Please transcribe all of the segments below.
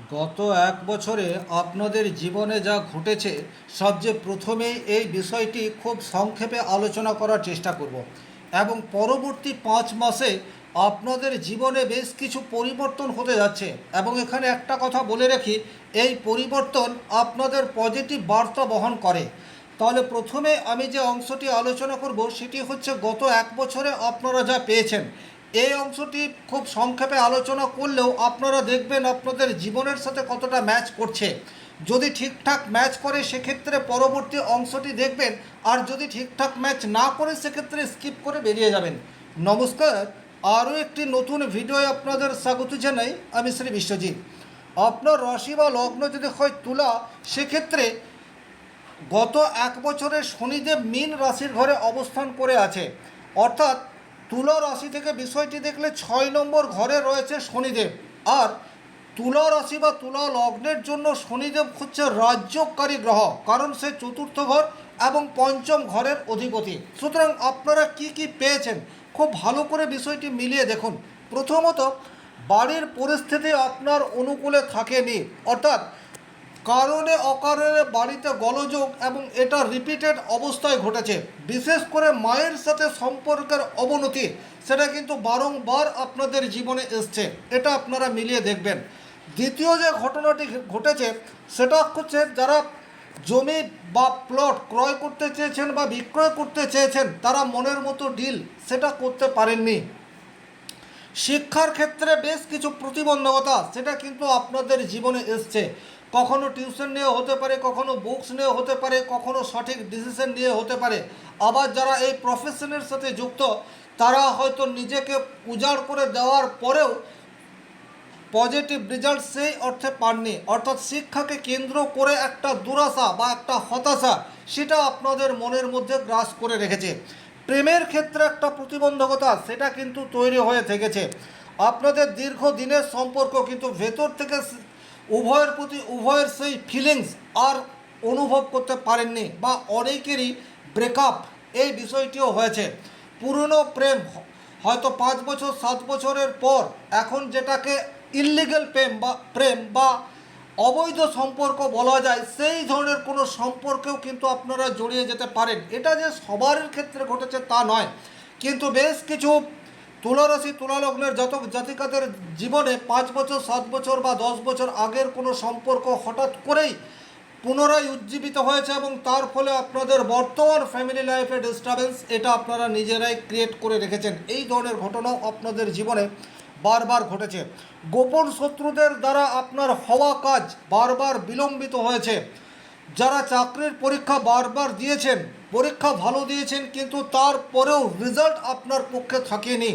গত এক বছরে আপনাদের জীবনে যা ঘটেছে সবচেয়ে প্রথমেই এই বিষয়টি খুব সংক্ষেপে আলোচনা করার চেষ্টা করব এবং পরবর্তী 5 মাসে আপনাদের জীবনে বেশ কিছু পরিবর্তন হতে যাচ্ছে এবং এখানে একটা কথা বলে রাখি, এই পরিবর্তন আপনাদের পজিটিভ বার্তা বহন করে। তাহলে প্রথমে আমি যে অংশটি আলোচনা করব সেটি হচ্ছে গত এক বছরে আপনারা যা পেয়েছেন। এই অংশটি খুব সংক্ষেপে আলোচনা করলেও আপনারা দেখবেন আপনাদের জীবনের সাথে কতটা ম্যাচ করছে। যদি ঠিকঠাক ম্যাচ করে সেক্ষেত্রে পরবর্তী অংশটি দেখবেন, আর যদি ঠিকঠাক ম্যাচ না করে সেক্ষেত্রে স্কিপ করে বেরিয়ে যাবেন। নমস্কার, আরও একটি নতুন ভিডিওয় আপনাদের স্বাগত জানাই। আমি শ্রী বিশ্বজিৎ। আপনার রাশি বা লগ্ন যদি হয় তুলা, সেক্ষেত্রে গত এক বছরে শনিদেব মীন রাশির ঘরে অবস্থান করে আছে, অর্থাৎ তুলা রাশি থেকে বিষয়টি দেখলে 6 নম্বর ঘরে রয়েছে শনিদেব। আর তুলা রাশি বা তুলা লগ্নের জন্য শনিদেব হচ্ছে রাজ্যকারী গ্রহ, কারণ সে চতুর্থ ঘর এবং পঞ্চম ঘরের অধিপতি। সুতরাং আপনারা কি কি পেয়েছেন খুব ভালো করে বিষয়টি মিলিয়ে দেখুন। প্রথমত, বাড়ির পরিস্থিতি আপনার অনুকূলে থাকেনি, অর্থাৎ কারণে অকারণে বাড়িতে গোলযোগ এবং এটা রিপিটেড অবস্থায় ঘটেছে। বিশেষ করে মায়ের সাথে সম্পর্কের অবনতি, সেটা কিন্তু বারংবার আপনাদের জীবনে এসছে, এটা আপনারা মিলিয়ে দেখবেন। দ্বিতীয় যে ঘটনাটি ঘটেছে সেটা হচ্ছে যারা জমি বা প্লট ক্রয় করতে চেয়েছেন বা বিক্রয় করতে চেয়েছেন তারা মনের মতো ডিল সেটা করতে পারেননি। শিক্ষার ক্ষেত্রে বেশ কিছু প্রতিবন্ধকতা সেটা কিন্তু আপনাদের জীবনে এসছে। কখনো টিউশন নিয়ে হতে পারে, কখনো বুকস নিয়ে হতে পারে, কখনো সঠিক ডিসিশন নিয়ে হতে পারে। আবার যারা এই প্রফেশনের সাথে যুক্ত তারা হয়তো নিজেকে উজাড় করে দেওয়ার পরেও পজিটিভ রেজাল্ট সেই অর্থে পাননি, অর্থাৎ শিক্ষাকে কেন্দ্র করে একটা দুরাশা বা একটা হতাশা সেটা আপনাদের মনের মধ্যে গ্রাস করে রেখেছে। প্রেমের ক্ষেত্রে একটা প্রতিবন্ধকতা সেটা কিন্তু তৈরি হয়ে থেকেছে। আপনাদের দীর্ঘদিনের সম্পর্ক কিন্তু ভেতর থেকে উভয়ের প্রতি উভয়ের সেই ফিলিংস আর অনুভব করতে পারেননি, বা অনেকেরই ব্রেকআপ এই বিষয়টিও হয়েছে। পুরনো প্রেম হয়তো 5 বছর 7 বছরের পর এখন যেটাকে ইললিগ্যাল প্রেম বা অবৈধ সম্পর্ক বলা যায়, সেই ধরনের কোনো সম্পর্কেও কিন্তু আপনারা জড়িয়ে যেতে পারেন। এটা যে সবার ক্ষেত্রে ঘটেছে তা নয়, কিন্তু বেশ কিছু তুলারাশি তুলালগ্নের জাতক জাতিকাদের জীবনে 5 বছর 7 বছর বা 10 বছর আগের কোনো সম্পর্ক হঠাৎ করেই পুনরায় উজ্জীবিত হয়েছে এবং তার ফলে আপনাদের বর্তমান ফ্যামিলি লাইফে ডিস্টারবেন্স এটা আপনারা নিজেরাই ক্রিয়েট করে রেখেছেন। এই ধরনের ঘটনাও আপনাদের জীবনে বারবার ঘটেছে। গোপন শত্রুদের দ্বারা আপনার হওয়া কাজ বারবার বিলম্বিত হয়েছে। যারা চাকরির পরীক্ষা বারবার দিয়েছেন, পরীক্ষা ভালো দিয়েছেন, কিন্তু তারপরেও রেজাল্ট আপনার পক্ষে থাকেনি।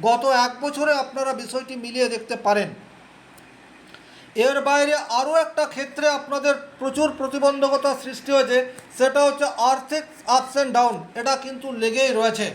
গত এক বছরে আপনারা বিষয়টি মিলিয়ে দেখতে পারেন। এর বাইরে আরও একটা ক্ষেত্রে আপনাদের প্রচুর প্রতিবন্ধকতা সৃষ্টি হয়েছে, সেটা হচ্ছে আর্থিক আপস অ্যান্ড ডাউন। এটা কিন্তু লেগেই রয়েছে।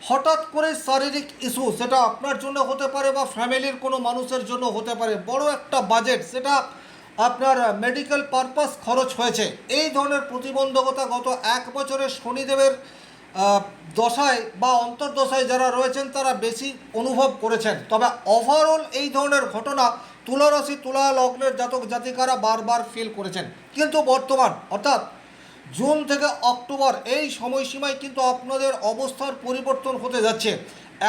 হঠাৎ করে শারীরিক ইস্যু, সেটা আপনার জন্য হতে পারে বা ফ্যামিলির কোনো মানুষের জন্য হতে পারে। বড় একটা বাজেট সেটা আপনার মেডিকেল পারপাস খরচ হয়েছে। এই ধরনের প্রতিবন্ধকতা গত এক বছরে শনিদেবের দশায় বা অন্তর্দশায় যারা রয়েছেন তারা বেশি অনুভব করেছেন। তবে ওভারঅল এই ধরনের ঘটনা তুলারাশি তুলা লগ্নের জাতক জাতিকারা বারবার ফিল করেছেন। কিন্তু বর্তমান অর্থাৎ জুন থেকে অক্টোবর এই সময়সীমায় কিন্তু আপনাদের অবস্থার পরিবর্তন হতে যাচ্ছে।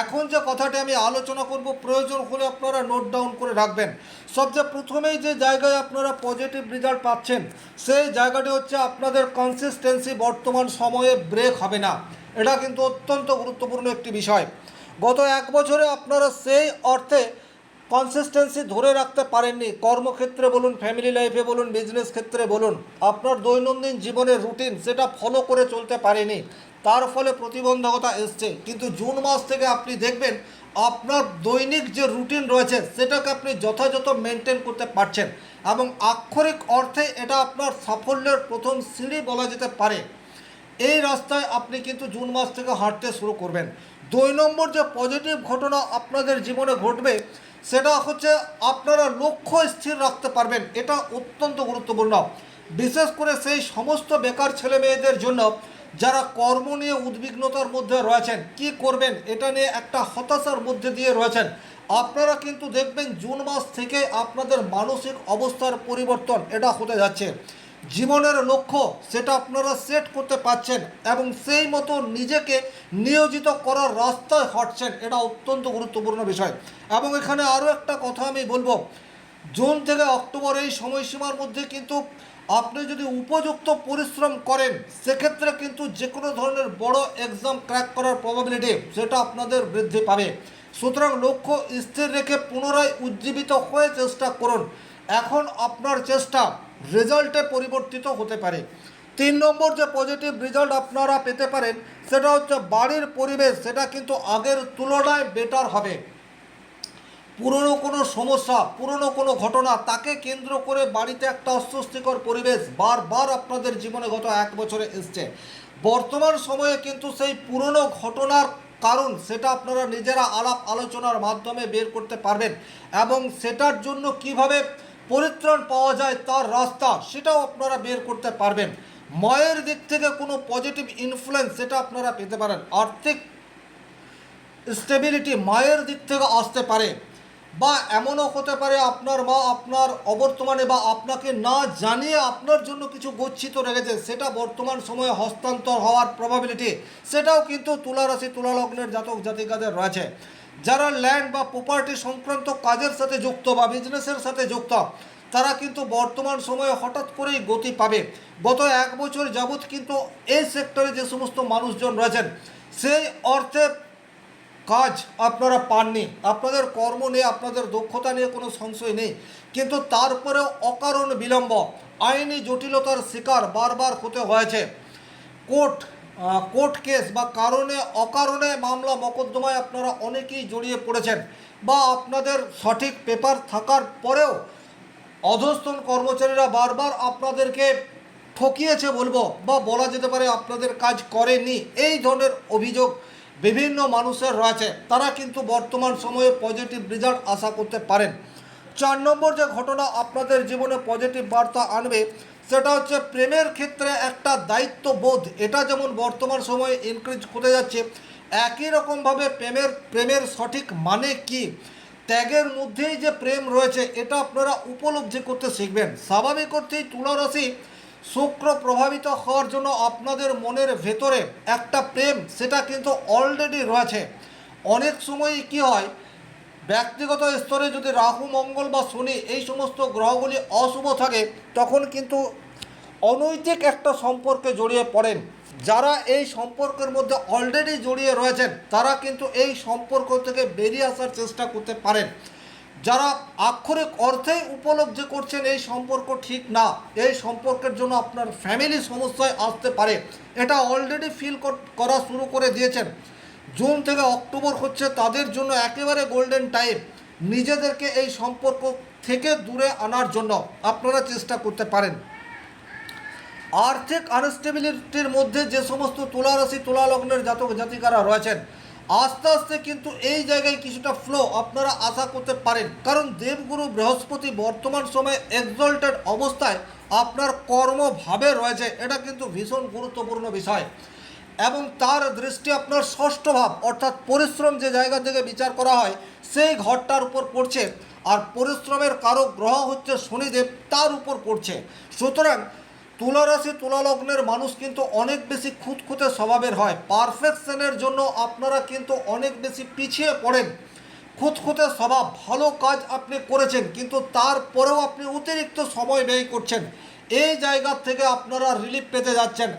এখন যে কথাটি আমি আলোচনা করব প্রয়োজন হলে আপনারা নোট ডাউন করে রাখবেন। সবচেয়ে প্রথমেই যে জায়গায় আপনারা পজিটিভ রেজাল্ট পাচ্ছেন সেই জায়গাটি হচ্ছে আপনাদের কনসিস্টেন্সি বর্তমান সময়ে ব্রেক হবে না। এটা কিন্তু অত্যন্ত গুরুত্বপূর্ণ একটি বিষয়। গত এক বছরে আপনারা সেই অর্থে কনসিস্টেন্সি ধরে রাখতে পারেননি। কর্মক্ষেত্রে বলুন, ফ্যামিলি লাইফে বলুন, বিজনেস ক্ষেত্রে বলুন, আপনার দৈনন্দিন জীবনের রুটিন সেটা ফলো করে চলতে পারেনি, তার ফলে প্রতিবন্ধকতা এসছে। কিন্তু জুন মাস থেকে আপনি দেখবেন আপনার দৈনিক যে রুটিন রয়েছে সেটাকে আপনি যথাযথ মেনটেন করতে পারছেন এবং আক্ষরিক অর্থে এটা আপনার সাফল্যের প্রথম সিঁড়ি বলা যেতে পারে। এই রাস্তায় আপনি কিন্তু জুন মাস থেকে হাঁটতে শুরু করবেন। 2 নম্বর যে পজিটিভ ঘটনা আপনাদের জীবনে ঘটবে সেটা হচ্ছে আপনারা লক্ষ্য স্থির রাখতে পারবেন। এটা অত্যন্ত গুরুত্বপূর্ণ, বিশেষ করে সেই সমস্ত বেকার ছেলে মেয়েদের জন্য যারা কর্ম নিয়ে উদ্বিগ্নতার মধ্যে রয়েছেন। কি করবেন এটা নিয়ে একটা হতাশার মধ্যে দিয়ে রয়েছেন। আপনারা কিন্তু দেখবেন জুন মাস থেকে আপনাদের মানসিক অবস্থার পরিবর্তন এটা হতে যাচ্ছে। জীবনের লক্ষ্য সেটা আপনারা সেট করতে পারছেন এবং সেই মতো নিজেকে নিয়োজিত করার রাস্তায় হাঁটছেন, এটা অত্যন্ত গুরুত্বপূর্ণ বিষয়। এবং এখানে আরও একটা কথা আমি বলবো, জুন থেকে অক্টোবর এই সময়সীমার মধ্যে কিন্তু আপনি যদি উপযুক্ত পরিশ্রম করেন সেক্ষেত্রে কিন্তু যে কোনো ধরনের বড় এক্সাম ক্র্যাক করার প্রবাবিলিটি সেটা আপনাদের বৃদ্ধি পাবে। সুতরাং লক্ষ্য স্থির রেখে পুনরায় উজ্জীবিত হয়ে চেষ্টা করুন। এখন আপনার চেষ্টা রেজাল্টে পরিবর্তিত হতে পারে। 3 নম্বর যে পজিটিভ রেজাল্ট আপনারা পেতে পারেন সেটা হচ্ছে বাড়ির পরিবেশ সেটা কিন্তু আগের তুলনায় বেটার হবে। পুরনো কোনো সমস্যা, পুরনো কোনো ঘটনা তাকে কেন্দ্র করে বাড়িতে একটা অস্বস্তিকর পরিবেশ বারবার আপনাদের জীবনে গত 1 বছরে এসছে। বর্তমান সময়ে কিন্তু সেই পুরনো ঘটনার কারণ সেটা আপনারা নিজেরা আলাপ আলোচনার মাধ্যমে বের করতে পারবেন এবং সেটার জন্য কিভাবে পরিত্রাণ পাওয়া যায় তার রাস্তা সেটাও আপনারা বের করতে পারবেন। মায়ের দিক থেকে কোনো পজিটিভ ইনফ্লুয়েন্স সেটা আপনারা পেতে পারেন। আর্থিক স্টেবিলিটি মায়ের দিক থেকে আসতে পারে, বা এমনও হতে পারে আপনার মা আপনার অবর্তমানে বা আপনাকে না জানিয়ে আপনার জন্য কিছু গচ্ছিত রেখেছে, সেটা বর্তমান সময়ে হস্তান্তর হওয়ার প্রবাবিলিটি সেটাও কিন্তু তুলা রাশি তুলা লগ্নের জাতক জাতিকাদের রয়েছে। যারা ল্যান্ড বা প্রপার্টি সংক্রান্ত কাজের সাথে যুক্ত বা বিজনেসের সাথে যুক্ত তারা কিন্তু বর্তমান সময়ে হঠাৎ করেই গতি পাবে। গত 1 বছর যাবৎ কিন্তু এই সেক্টরে যে সমস্ত মানুষজন রয়েছেন সেই অর্থে কাজ আপনারা পাননি, আপনাদের কর্ম নিয়ে আপনাদের দক্ষতা নিয়ে কোনো সংশয় নেই, কিন্তু তারপরেও অকারণ বিলম্ব, আইনি জটিলতার শিকার বারবার হতে হয়েছে। কোর্ট কেস বা অকারণে মামলা মকদ্দমায় আপনারা অনেকেই জড়িয়ে পড়েছেন, বা আপনাদের সঠিক পেপার থাকার পরেও অধস্তন কর্মচারীরা বারবার আপনাদেরকে ঠকিয়েছে বলবো, বা বলা যেতে পারে আপনাদের কাজ করেনি, এই ধরনের অভিযোগ বিভিন্ন মানুষের রয়েছে। তারা কিন্তু বর্তমান সময়ে পজিটিভ রেজাল্ট আশা করতে পারেন। 4 নম্বর যে ঘটনা আপনাদের জীবনে পজিটিভ বার্তা আনবে সেটা হচ্ছে প্রেমের ক্ষেত্রে একটা দায়িত্ববোধ, এটা যেমন বর্তমান সময়ে ইনক্রিজ হতে যাচ্ছে, একই রকমভাবে প্রেমের সঠিক মানে কি, ত্যাগের মধ্যেই যে প্রেম রয়েছে এটা আপনারা উপলব্ধি করতে শিখবেন। স্বাভাবিক অর্থেই তুলা রাশি শুক্র প্রভাবিত হওয়ার জন্য আপনাদের মনের ভেতরে একটা প্রেম সেটা কিন্তু অলরেডি রয়েছে। অনেক সময় কি হয়, ব্যক্তিগত স্তরে যদি রাহু মঙ্গল বা শনি এই সমস্ত গ্রহগুলি অশুভ থাকে তখন কিন্তু অনৈতিক একটা সম্পর্কে জড়িয়ে পড়েন। যারা এই সম্পর্কের মধ্যে অলরেডি জড়িয়ে রয়েছেন তারা কিন্তু এই সম্পর্ক থেকে বেরিয়ে আসার চেষ্টা করতে পারেন। যারা আক্ষরিক অর্থেই উপলব্ধি করছেন এই সম্পর্ক ঠিক না, এই সম্পর্কের জন্য আপনার ফ্যামিলি সমস্যায় আসতে পারে, এটা অলরেডি ফিল করা শুরু করে দিয়েছেন। জুন থেকে অক্টোবর হচ্ছে তাদের জন্য একেবারে গোল্ডেন টাইম। নিজেদেরকে এই সম্পর্ক থেকে দূরে আনার জন্য আপনারা চেষ্টা করতে পারেন। আর্থিক আনস্টেবিলিটির মধ্যে যে সমস্ত তুলা রাশি তুলা লগ্নের জাতক জাতিকারা রয়েছেন আস্তে আস্তে কিন্তু এই জায়গায় কিছুটা ফ্লো আপনারা আশা করতে পারেন, কারণ দেবগুরু বৃহস্পতি বর্তমান সময়ে এক্সল্টেড অবস্থায় আপনার কর্মভাবে রয়েছে, এটা কিন্তু ভীষণ গুরুত্বপূর্ণ বিষয়। এবং তার দৃষ্টি আপনার ষষ্ঠ ভাব অর্থাৎ পরিশ্রম যে জায়গা থেকে বিচার করা হয় সেই ঘরটার উপর পড়ছে, আর পরিশ্রমের কারক গ্রহ হচ্ছে শনিদেব, তার উপর পড়ছে। সুতরাং তুলা রাশি তুলা লগ্নের মানুষ কিন্তু অনেক বেশি খুঁতখুঁতে স্বভাবের হয়। পারফেকশনের জন্য আপনারা কিন্তু অনেক বেশি পিছিয়ে পড়েন। খুঁতখুঁতে স্বভাব, ভালো কাজ আপনি করেছেন কিন্তু তারপরেও আপনি অতিরিক্ত সময় ব্যয় করছেন, এই জায়গা থেকে আপনারা রিলিফ পেতে যাচ্ছেন।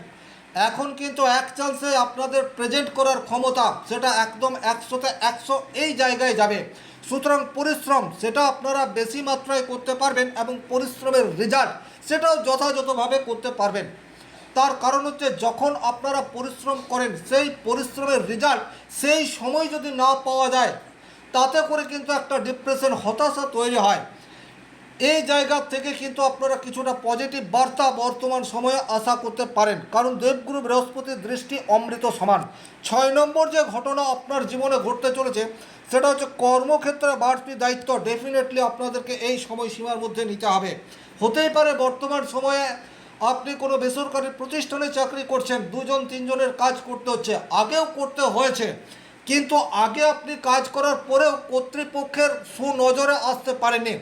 এখন কিন্তু এক চান্সে আপনাদের প্রেজেন্ট করার ক্ষমতা সেটা একদম 100তে 100 এই জায়গায় যাবে। সুতরাং পরিশ্রম সেটা আপনারা বেশি মাত্রায় করতে পারবেন এবং পরিশ্রমের রেজাল্ট সেটাও যথাযথভাবে করতে পারবেন। তার কারণ হচ্ছে যখন আপনারা পরিশ্রম করেন সেই পরিশ্রমের রেজাল্ট সেই সময় যদি না পাওয়া যায় তাতে করে কিন্তু একটা ডিপ্রেশন হতাশা তৈরি হয়। এই জায়গা থেকে কিন্তু আপনারা কিছুটা পজিটিভ বার্তা বর্তমান সময়ে আশা করতে পারেন, কারণ দেবগুরু বৃহস্পতির দৃষ্টি অমৃত সমান। 6 নম্বর যে ঘটনা আপনার জীবনে ঘটতে চলেছে সেটা হচ্ছে কর্মক্ষেত্রে বাড়তি দায়িত্ব ডেফিনেটলি আপনাদেরকে এই সময়সীমার মধ্যে নিতে হবে। হতেই পারে বর্তমান সময়ে আপনি কোনো বেসরকারি প্রতিষ্ঠানে চাকরি করছেন, 2-3 জনের কাজ করতে হচ্ছে, আগেও করতে হয়েছে, কিন্তু আগে আপনি কাজ করার পরেও কর্তৃপক্ষের সুনজরে আসতে পারেনি।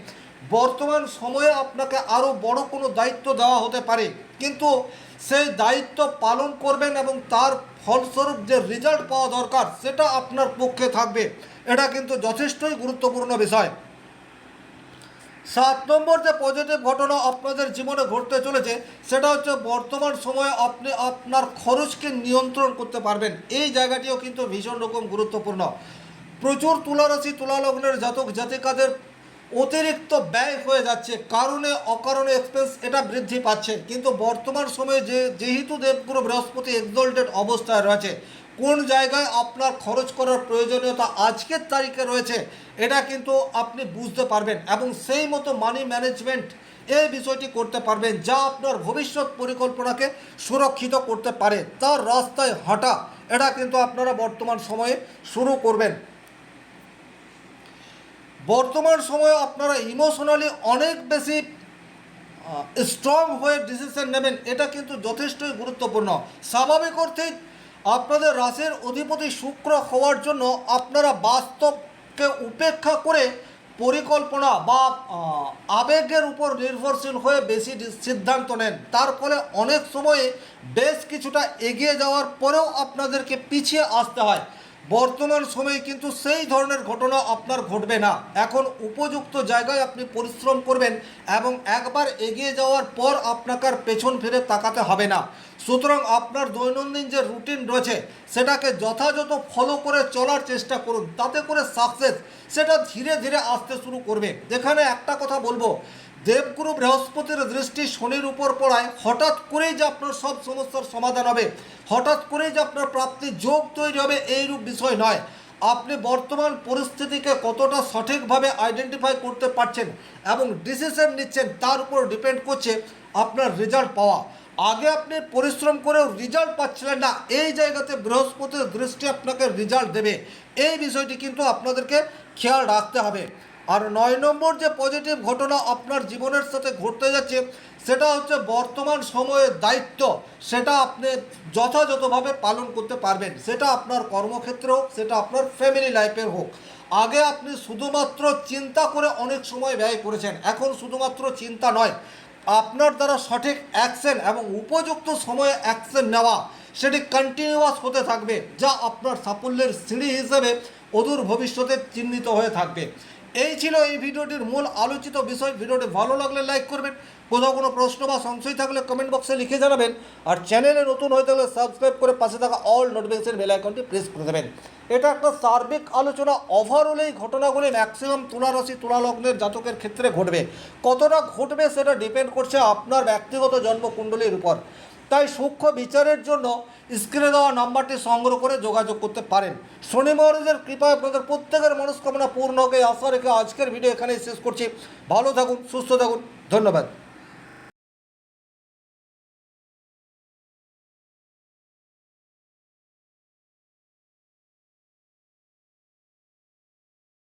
বর্তমান সময়ে আপনাকে আরও বড় কোনো দায়িত্ব দেওয়া হতে পারে, কিন্তু সেই দায়িত্ব পালন করবেন এবং তার ফলস্বরূপ যে রেজাল্ট পাওয়া দরকার সেটা আপনার পক্ষে থাকবে। এটা কিন্তু যথেষ্টই গুরুত্বপূর্ণ বিষয়। 7 নম্বর যে পজিটিভ ঘটনা আপনাদের জীবনে ঘটতে চলেছে সেটা হচ্ছে বর্তমান সময়ে আপনি আপনার খরচকে নিয়ন্ত্রণ করতে পারবেন। এই জায়গাটিও কিন্তু ভীষণ রকম গুরুত্বপূর্ণ। প্রচুর তুলারাশি তুলালগ্নের জাতক জাতিকাদের অতিরিক্ত ব্যয় হয়ে যাচ্ছে, কারণে অকারণে এক্সপেন্স এটা বৃদ্ধি পাচ্ছে। কিন্তু বর্তমান সময়ে যেহেতু দেবগুরু বৃহস্পতি এক্সল্টেড অবস্থায় রয়েছে, কোন জায়গায় আপনার খরচ করার প্রয়োজনীয়তা আজকের তারিখে রয়েছে এটা কিন্তু আপনি বুঝতে পারবেন এবং সেই মতো মানি ম্যানেজমেন্ট এই বিষয়টি করতে পারবেন, যা আপনার ভবিষ্যৎ পরিকল্পনাকে সুরক্ষিত করতে পারে। তার রাস্তায় হাঁটা এটা কিন্তু আপনারা বর্তমান সময়ে শুরু করবেন। বর্তমান সময়ে আপনারা ইমোশনালি অনেক বেশি স্ট্রং হয়ে ডিসিশন নেবেন, এটা কিন্তু যথেষ্টই গুরুত্বপূর্ণ। স্বাভাবিক অর্থেই আপনাদের রাশির অধিপতি শুক্র হওয়ার জন্য আপনারা বাস্তবকে উপেক্ষা করে পরিকল্পনা বা আবেগের উপর নির্ভরশীল হয়ে বেশি সিদ্ধান্ত নেন। তার ফলে অনেক সময়ে বেশ কিছুটা এগিয়ে যাওয়ার পরেও আপনাদেরকে পিছিয়ে আসতে হয়। বর্তমান সময়ে কিন্তু সেই ধরনের ঘটনা আপনার ঘটবে না। এখন উপযুক্ত জায়গায় আপনি পরিশ্রম করবেন এবং একবার এগিয়ে যাওয়ার পর আপনাকে আর পেছন ফিরে তাকাতে হবে না। সুতরাং আপনার দৈনন্দিন যে রুটিন রয়েছে সেটাকে যথাযথ ফলো করে চলার চেষ্টা করুন, তাতে করে সাকসেস সেটা ধীরে ধীরে আসতে শুরু করবে। যেখানে একটা কথা বলবো, দেবগুরু বৃহস্পতির দৃষ্টি শনির উপর পড়ায় হঠাৎ করেই যে আপনার সব সমস্যার সমাধান হবে, হঠাৎ করেই যে আপনার প্রাপ্তির যোগ তৈরি হবে এইরূপ বিষয় নয়। আপনি বর্তমান পরিস্থিতিকে কতটা সঠিকভাবে আইডেন্টিফাই করতে পারছেন এবং ডিসিশন নিচ্ছেন তার উপর ডিপেন্ড করছে আপনার রেজাল্ট পাওয়া। আগে আপনি পরিশ্রম করেও রেজাল্ট পাচ্ছিলেন না, এই জায়গাতে বৃহস্পতির দৃষ্টি আপনাকে রেজাল্ট দেবে। এই বিষয়টি কিন্তু আপনাদেরকে খেয়াল রাখতে হবে। আর 9 নম্বর যে পজিটিভ ঘটনা আপনার জীবনের সাথে ঘটতে যাচ্ছে সেটা হচ্ছে বর্তমান সময়ের দায়িত্ব সেটা আপনি যথাযথভাবে পালন করতে পারবেন। সেটা আপনার কর্মক্ষেত্রে হোক, সেটা আপনার ফ্যামিলি লাইফের হোক। আগে আপনি শুধুমাত্র চিন্তা করে অনেক সময় ব্যয় করেছেন, এখন শুধুমাত্র চিন্তা নয়, আপনার দ্বারা সঠিক অ্যাকশন এবং উপযুক্ত সময়ে অ্যাকশন নেওয়া সেটি কন্টিনিউয়াস হতে থাকবে, যা আপনার সাফল্যের সিঁড়ি হিসেবে অদূর ভবিষ্যতে চিহ্নিত হয়ে থাকবে। এই ছিল এই ভিডিওটির মূল আলোচিত বিষয়। ভিডিওটি ভালো লাগলে লাইক করবেন, কোথাও কোনো প্রশ্ন বা সংশয় থাকলে কমেন্ট বক্সে লিখে জানাবেন, আর চ্যানেলে নতুন হয়ে থাকলে সাবস্ক্রাইব করে পাশে থাকা অল নোটিফিকেশন বেল আইকনটি প্রেস করে দেবেন। এটা একটা সার্বিক আলোচনা। ওভারঅল এই ঘটনাগুলি ম্যাক্সিমাম তুলারাশি তুলালগ্নের জাতকের ক্ষেত্রে ঘটবে। কতটা ঘটবে সেটা ডিপেন্ড করছে আপনার ব্যক্তিগত জন্মকুণ্ডলীর উপর। তাই সূক্ষ্ম বিচারের জন্য স্ক্রিনে দেওয়া নাম্বারটি সংগ্রহ করে যোগাযোগ করতে পারেন। শনি মহারাজের কৃপায় আপনাদের প্রত্যেকের মনস্কামনা পূর্ণ হোক এই আশা রেখে আজকের ভিডিও এখানেই শেষ করছি। ভালো থাকুন, সুস্থ থাকুন, ধন্যবাদ।